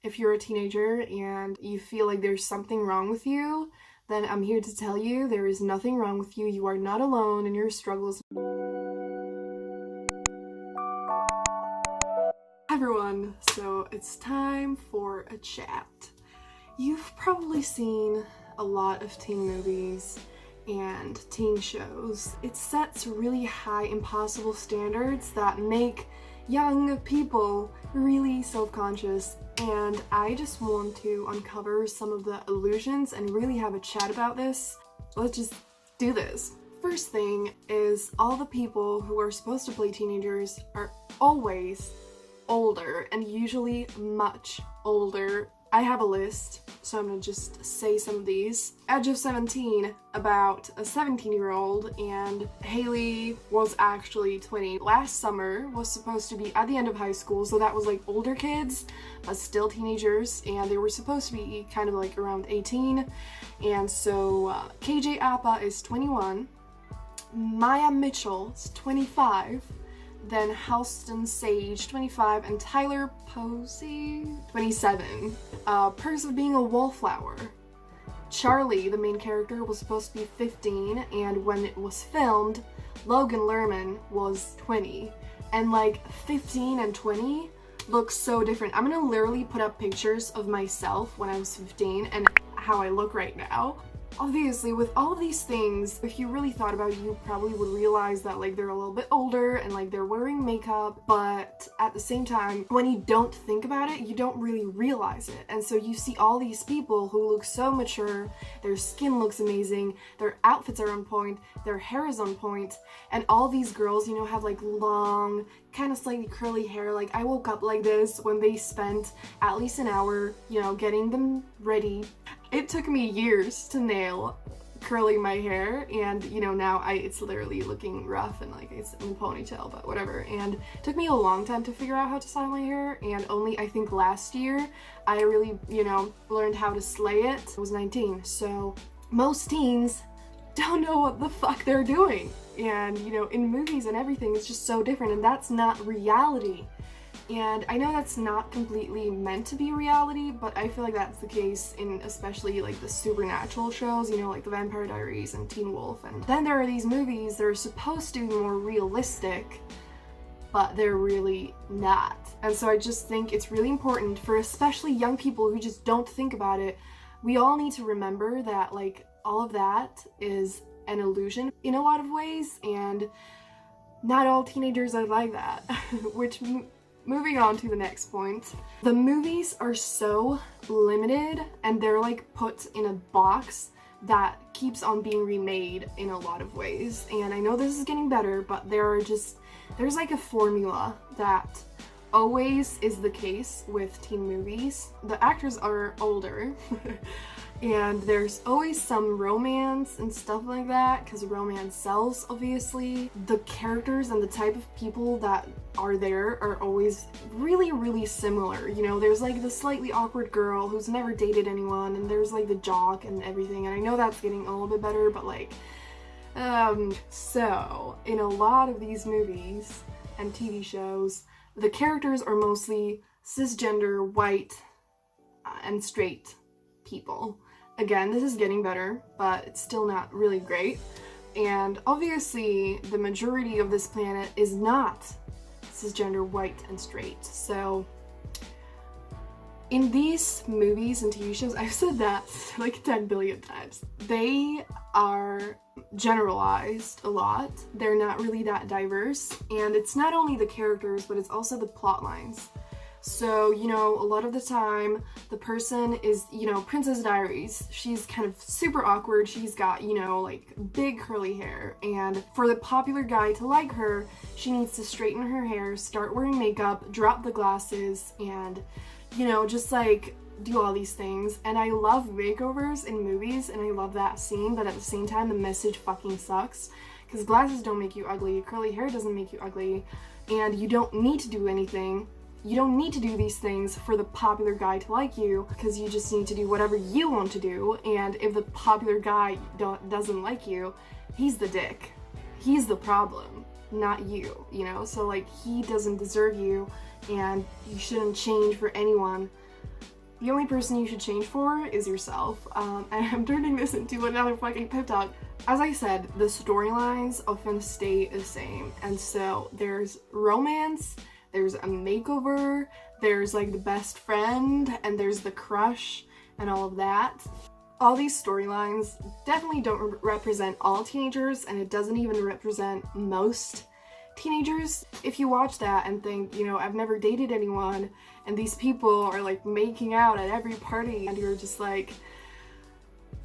If you're a teenager and you feel like there's something wrong with you, then I'm here to tell you there is nothing wrong with you. You are not alone in your struggles. Hi everyone, so it's time for a chat. You've probably seen a lot of teen movies and teen shows. It sets really high, impossible standards that make young people really self-conscious, and I just want to uncover some of the illusions and really have a chat about this. Let's just do this. First thing is, all the people who are supposed to play teenagers are always older, and usually much older. I have a list, so I'm gonna just say some of these. Edge of 17, about a 17-year-old, and Haley was actually 20. Last summer was supposed to be at the end of high school, so that was like older kids, but still teenagers, and they were supposed to be kind of like around 18. And so KJ Appa is 21, Maya Mitchell is 25, then Halston Sage, 25, and Tyler Posey, 27. Perks of Being a Wallflower. Charlie, the main character, was supposed to be 15, and when it was filmed, Logan Lerman was 20. And like 15 and 20 look so different. I'm gonna literally put up pictures of myself when I was 15 and how I look right now. Obviously, with all of these things, if you really thought about it, you probably would realize that like they're a little bit older and like they're wearing makeup, but at the same time, when you don't think about it, you don't really realize it. And so you see all these people who look so mature, their skin looks amazing, their outfits are on point, their hair is on point, and all these girls, you know, have like long, kind of slightly curly hair. Like, I woke up like this when they spent at least an hour, you know, getting them ready. It took me years to nail curling my hair, and you know, now it's literally looking rough and like it's in a ponytail, but whatever. And it took me a long time to figure out how to style my hair, and only I think last year I really, you know, learned how to slay it. I was 19, so most teens don't know what the fuck they're doing. And you know, in movies and everything, it's just so different, and that's not reality. And I know that's not completely meant to be reality, but I feel like that's the case in especially like the supernatural shows, you know, like the Vampire Diaries and Teen Wolf. And then there are these movies that are supposed to be more realistic, but they're really not. And so I just think it's really important for especially young people who just don't think about it. We all need to remember that like all of that is an illusion in a lot of ways, and not all teenagers are like that. Which, moving on to the next point, the movies are so limited and they're like put in a box that keeps on being remade in a lot of ways. And I know this is getting better, but there's like a formula that always is the case with teen movies. The actors are older and there's always some romance and stuff like that, because romance sells, obviously. The characters and the type of people that are there are always really, really similar. You know, there's like the slightly awkward girl who's never dated anyone, and there's like the jock and everything, and I know that's getting a little bit better, but like, so in a lot of these movies and TV shows, the characters are mostly cisgender, white, and straight people. Again, this is getting better, but it's still not really great. And obviously, the majority of this planet is not cisgender, white, and straight. So in these movies and TV shows, I've said that like 10 billion times, they are generalized a lot. They're not really that diverse, and it's not only the characters, but it's also the plot lines. So, you know, a lot of the time, the person is, you know, Princess Diaries. She's kind of super awkward. She's got, you know, like big curly hair. And for the popular guy to like her, she needs to straighten her hair, start wearing makeup, drop the glasses, and, you know, just like do all these things. And I love makeovers in movies, and I love that scene, but at the same time, the message fucking sucks. Because glasses don't make you ugly, curly hair doesn't make you ugly, and you don't need to do anything. You don't need to do these things for the popular guy to like you, because you just need to do whatever you want to do, and if the popular guy doesn't like you, he's the dick. He's the problem, not you, you know? So like, he doesn't deserve you, and you shouldn't change for anyone The only person you should change for is yourself. And I'm turning this into another fucking pep talk. As I said, the storylines often stay the same. And so there's romance, there's a makeover, there's like the best friend, and there's the crush, and all of that. All these storylines definitely don't represent all teenagers, and it doesn't even represent most teenagers. If you watch that and think, you know, I've never dated anyone, and these people are like making out at every party, and you're just like,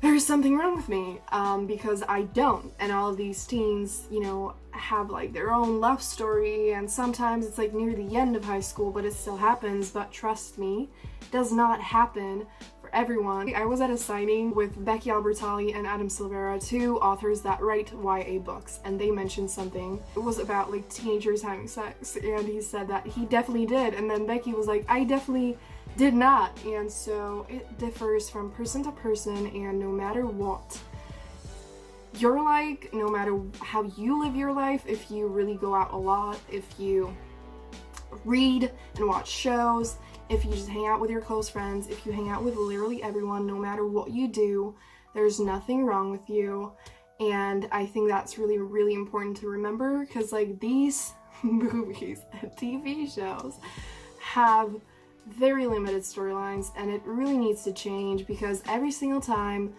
there's something wrong with me, because I don't. And all of these teens, you know, have like their own love story, and sometimes it's like near the end of high school, but it still happens. But trust me, it does not happen for everyone. I was at a signing with Becky Albertalli and Adam Silvera, two authors that write YA books, and they mentioned something. It was about like teenagers having sex, and he said that he definitely did, and then Becky was like, I definitely did not. And so it differs from person to person, and no matter what you're like, no matter how you live your life, if you really go out a lot, if you read and watch shows, if you just hang out with your close friends, if you hang out with literally everyone, no matter what you do, there's nothing wrong with you. And I think that's really, really important to remember, because like these movies and TV shows have very limited storylines, and it really needs to change, because every single time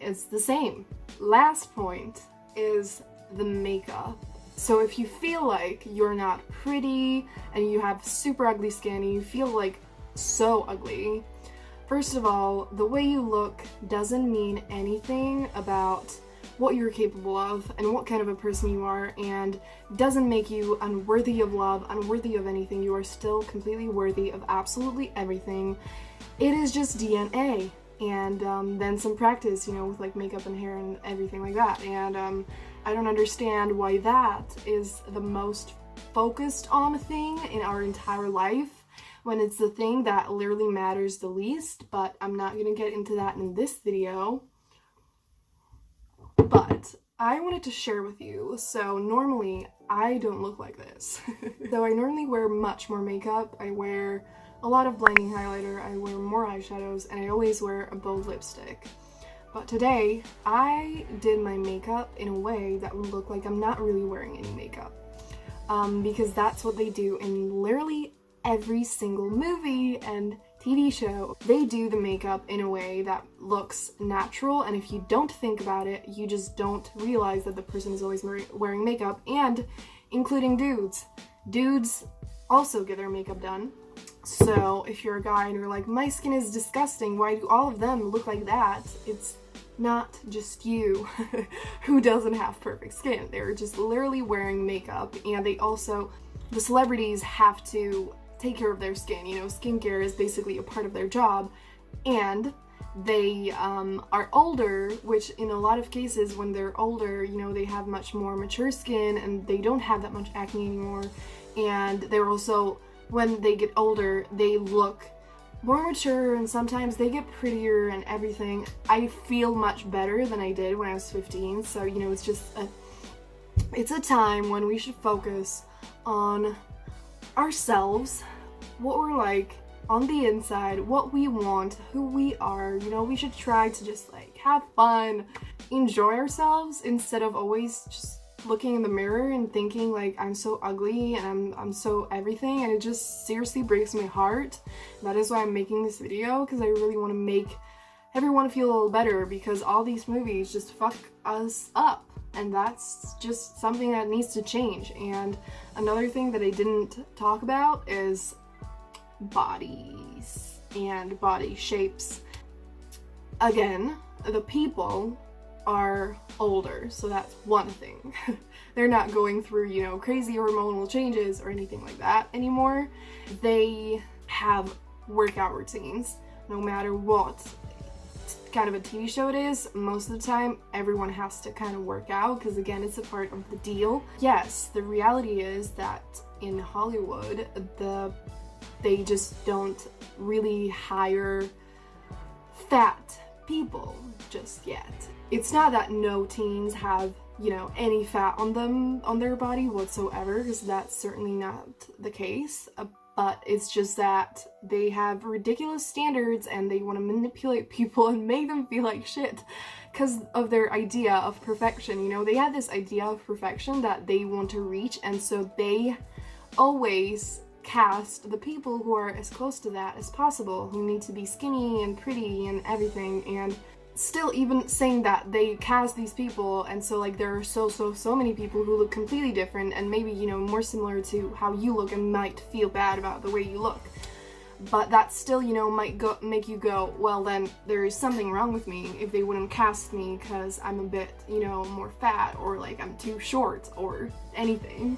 it's the same. Last point is the makeup. So if you feel like you're not pretty and you have super ugly skin and you feel like so ugly, first of all, the way you look doesn't mean anything about what you're capable of and what kind of a person you are, and doesn't make you unworthy of love, unworthy of anything. You are still completely worthy of absolutely everything. It is just DNA, and then some practice, you know, with like makeup and hair and everything like that. And I don't understand why that is the most focused on thing in our entire life, when it's the thing that literally matters the least. But I'm not gonna get into that in this video. But I wanted to share with you, so normally I don't look like this. So I normally wear much more makeup. I wear a lot of blending highlighter, I wear more eyeshadows, and I always wear a bold lipstick. But today, I did my makeup in a way that would look like I'm not really wearing any makeup. Because that's what they do in literally every single movie and TV show. They do the makeup in a way that looks natural, and if you don't think about it, you just don't realize that the person is always wearing makeup. And including dudes. Dudes also get their makeup done. So if you're a guy and you're like, my skin is disgusting, why do all of them look like that? It's not just you who doesn't have perfect skin. They're just literally wearing makeup, and they also, the celebrities have to take care of their skin. You know, skincare is basically a part of their job, and they are older, which in a lot of cases when they're older, you know, they have much more mature skin and they don't have that much acne anymore. And they're also, when they get older, they look more mature, and sometimes they get prettier and everything. I feel much better than I did when I was 15, so you know, it's a time when we should focus on ourselves, what we're like on the inside, what we want, who we are. You know, we should try to just like have fun, enjoy ourselves, instead of always just looking in the mirror and thinking like I'm so ugly and I'm so everything, and it just seriously breaks my heart. That is why I'm making this video, because I really want to make everyone feel a little better, because all these movies just fuck us up, and that's just something that needs to change. And another thing that I didn't talk about is bodies and body shapes. Again, the people are older, so that's one thing. They're not going through, you know, crazy hormonal changes or anything like that anymore. They have workout routines. No matter what kind of a TV show it is, most of the time everyone has to kind of work out, because again, it's a part of the deal. Yes, the reality is that in Hollywood, they just don't really hire fat people just yet. It's not that no teens have, you know, any fat on them, on their body whatsoever, because that's certainly not the case. but it's just that they have ridiculous standards and they want to manipulate people and make them feel like shit because of their idea of perfection. You know, they have this idea of perfection that they want to reach, and so they always cast the people who are as close to that as possible, who need to be skinny and pretty and everything. And still, even saying that, they cast these people, and so like there are so many people who look completely different and maybe, you know, more similar to how you look and might feel bad about the way you look. But that still, you know, might make you go, well, then there is something wrong with me if they wouldn't cast me because I'm a bit, you know, more fat, or like I'm too short or anything.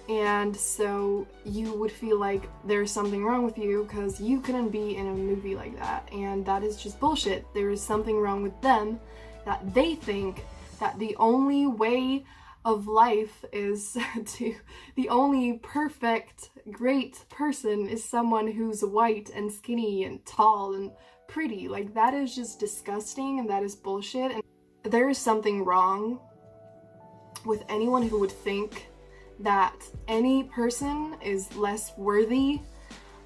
And so you would feel like there's something wrong with you because you couldn't be in a movie like that, and that is just bullshit. There is something wrong with them, that they think that the only way of life is the only perfect, great person is someone who's white and skinny and tall and pretty. Like, that is just disgusting, and that is bullshit. And there is something wrong with anyone who would think that any person is less worthy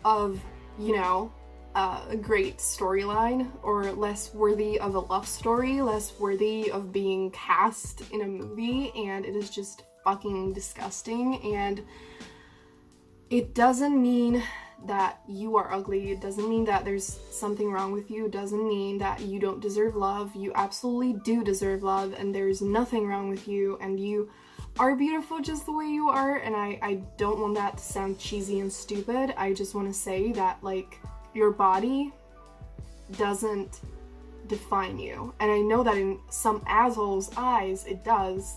of, you know, a great storyline, or less worthy of a love story, less worthy of being cast in a movie, and it is just fucking disgusting. And it doesn't mean that you are ugly, it doesn't mean that there's something wrong with you, it doesn't mean that you don't deserve love. You absolutely do deserve love, and there's nothing wrong with you, and you are beautiful just the way you are. And I don't want that to sound cheesy and stupid. I just want to say that, like, your body doesn't define you. And I know that in some assholes' eyes it does,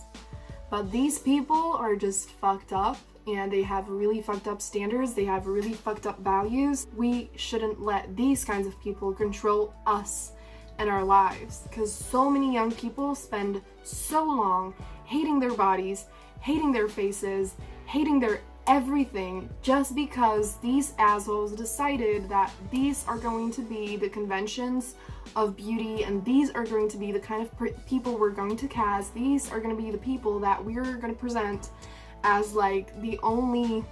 but these people are just fucked up, and they have really fucked up standards, they have really fucked up values. We shouldn't let these kinds of people control us and our lives, because so many young people spend so long hating their bodies, hating their faces, hating their everything, just because these assholes decided that these are going to be the conventions of beauty, and these are going to be the kind of people we're going to cast. These are going to be the people that we're going to present as like the only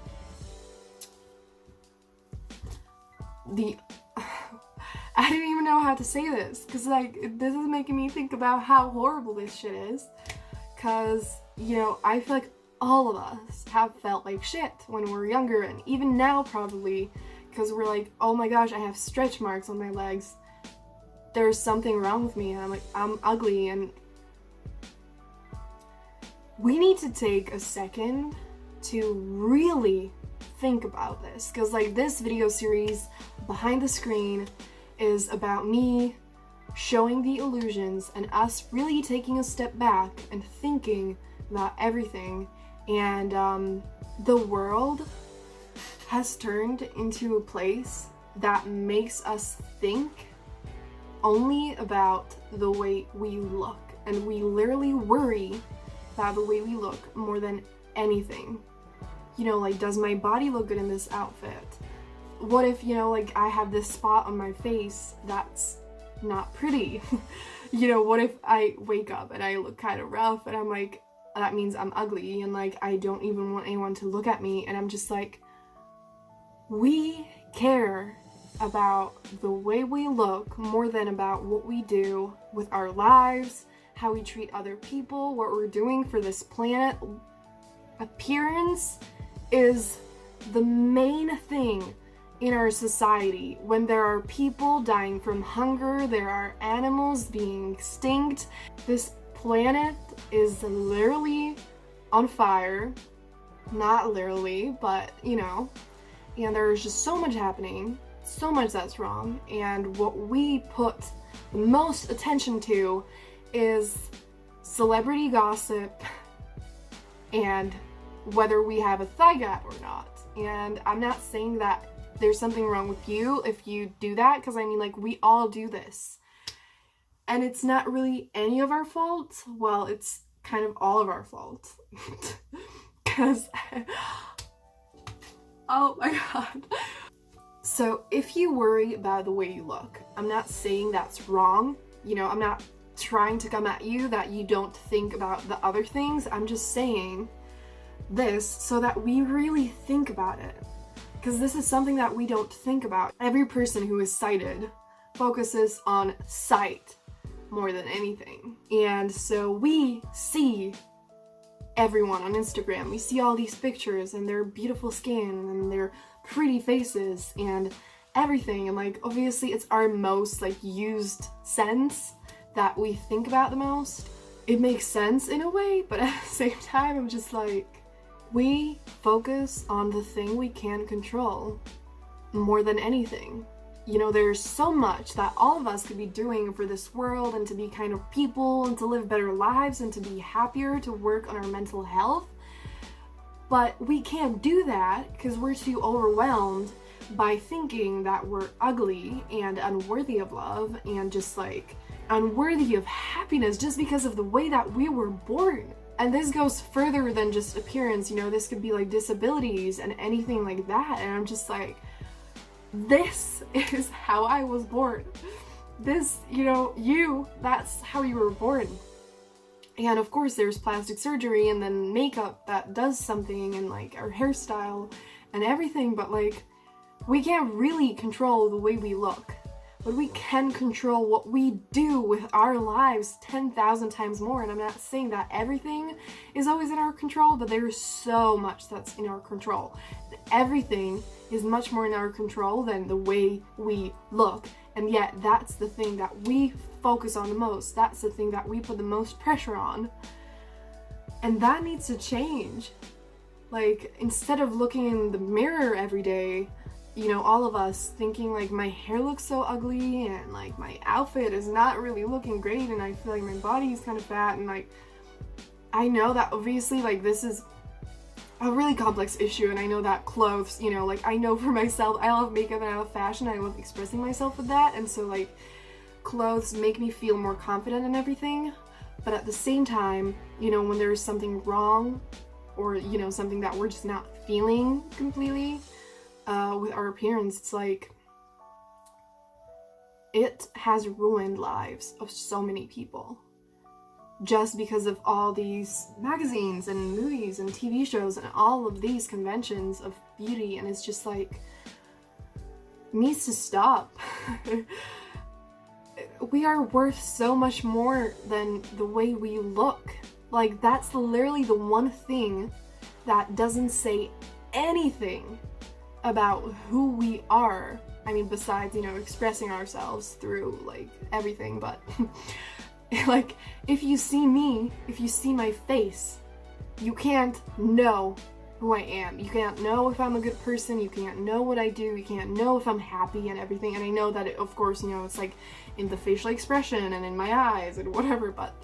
I don't even know how to say this, because like this is making me think about how horrible this shit is. Because, you know, I feel like all of us have felt like shit when we were younger, and even now probably, because we're like, oh my gosh, I have stretch marks on my legs, there's something wrong with me, and I'm like, I'm ugly. And we need to take a second to really think about this, because like this video series behind the screen is about me showing the illusions and us really taking a step back and thinking about everything. And the world has turned into a place that makes us think only about the way we look, and we literally worry about the way we look more than anything. You know, like, does my body look good in this outfit? What if, you know, like, I have this spot on my face that's not pretty? You know, what if I wake up and I look kind of rough, and I'm like, that means I'm ugly, and like I don't even want anyone to look at me? And I'm just like, we care about the way we look more than about what we do with our lives, how we treat other people, what we're doing for this planet. Appearance is the main thing in our society. When there are people dying from hunger, there are animals being extinct, this planet is literally on fire. Not literally, but you know, and there's just so much happening, so much that's wrong, and what we put the most attention to is celebrity gossip and whether we have a thigh gap or not. And I'm not saying that there's something wrong with you if you do that, because I mean, like, we all do this. And it's not really any of our fault. Well, it's kind of all of our fault. Because, oh my god. So if you worry about the way you look, I'm not saying that's wrong. You know, I'm not trying to come at you that you don't think about the other things. I'm just saying this so that we really think about it. because this is something that we don't think about. Every person who is sighted focuses on sight more than anything. And so we see everyone on Instagram. We see all these pictures and their beautiful skin and their pretty faces and everything. And like, obviously it's our most like used sense that we think about the most. It makes sense in a way, but at the same time, I'm just like, we focus on the thing we can't control more than anything. You know, there's so much that all of us could be doing for this world and to be kind of people and to live better lives and to be happier, to work on our mental health. But we can't do that because we're too overwhelmed by thinking that we're ugly and unworthy of love and just like unworthy of happiness just because of the way that we were born. And this goes further than just appearance, you know, this could be like disabilities and anything like that. And I'm just like, this is how I was born. This, you know, that's how you were born. And of course there's plastic surgery and then makeup that does something and like our hairstyle and everything, but like we can't really control the way we look. But we can control what we do with our lives 10,000 times more. And I'm not saying that everything is always in our control, but there's so much that's in our control. Everything is much more in our control than the way we look. And yet that's the thing that we focus on the most. That's the thing that we put the most pressure on. And that needs to change. Like, instead of looking in the mirror every day, you know, all of us thinking like my hair looks so ugly and like my outfit is not really looking great and I feel like my body is kind of fat, and like I know that obviously like this is a really complex issue, and I know that clothes, you know, like I know for myself, I love makeup and I love fashion, I love expressing myself with that, and so like clothes make me feel more confident in everything. But at the same time, you know, when there's something wrong or, you know, something that we're just not feeling completely with our appearance, it's like it has ruined lives of so many people just because of all these magazines and movies and TV shows and all of these conventions of beauty, and it's just like, it needs to stop. We are worth so much more than the way we look. Like, that's literally the one thing that doesn't say anything about who we are. I mean, besides, you know, expressing ourselves through like everything, but like if you see me, if you see my face, you can't know who I am. You can't know if I'm a good person, you can't know what I do, you can't know if I'm happy and everything. And I know that it, of course, you know, it's like in the facial expression and in my eyes and whatever, but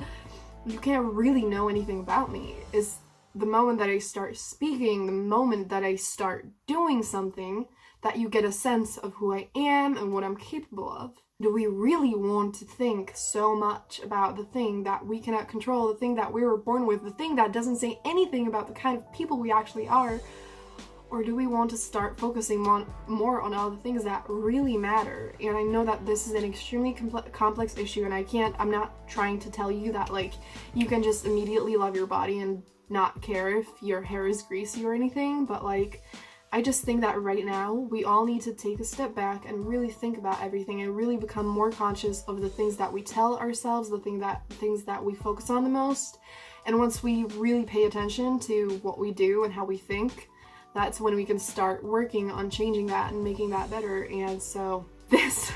you can't really know anything about me. Is the moment that I start speaking, the moment that I start doing something, that you get a sense of who I am and what I'm capable of. Do we really want to think so much about the thing that we cannot control, the thing that we were born with, the thing that doesn't say anything about the kind of people we actually are? Or do we want to start focusing more on all the things that really matter? And I know that this is an extremely complex issue, and I'm not trying to tell you that like you can just immediately love your body and not care if your hair is greasy or anything, but like I just think that right now we all need to take a step back and really think about everything and really become more conscious of the things that we tell ourselves, the things that we focus on the most. And once we really pay attention to what we do and how we think, that's when we can start working on changing that and making that better. And so this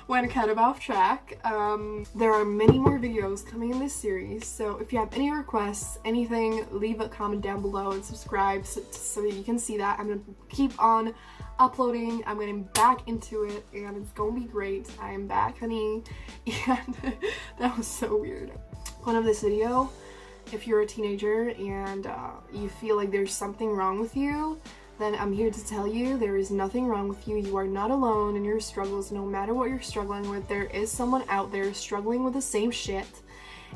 went kind of off track. There are many more videos coming in this series, so if you have any requests, anything, leave a comment down below and subscribe so that you can see that. I'm gonna keep on uploading. I'm getting back into it and it's gonna be great. I am back, honey. And that was so weird. Point of this video, if you're a teenager and you feel like there's something wrong with you, then I'm here to tell you there is nothing wrong with you. You are not alone in your struggles. No matter what you're struggling with, there is someone out there struggling with the same shit,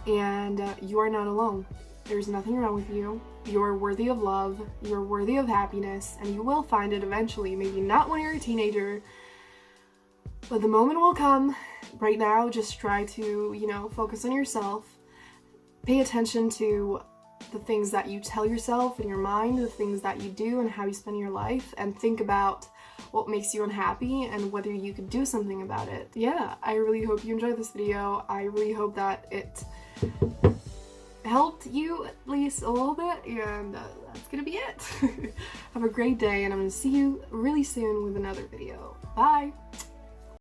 and you are not alone. There's nothing wrong with you. You are worthy of love. You are worthy of happiness, and you will find it eventually. Maybe not when you're a teenager, but the moment will come. Right now, just try to, you know, focus on yourself. Pay attention to the things that you tell yourself in your mind, the things that you do, and how you spend your life, and think about what makes you unhappy and whether you could do something about it. Yeah, I really hope you enjoyed this video. I really hope that it helped you at least a little bit, and that's gonna be it. Have a great day, and I'm gonna see you really soon with another video. Bye!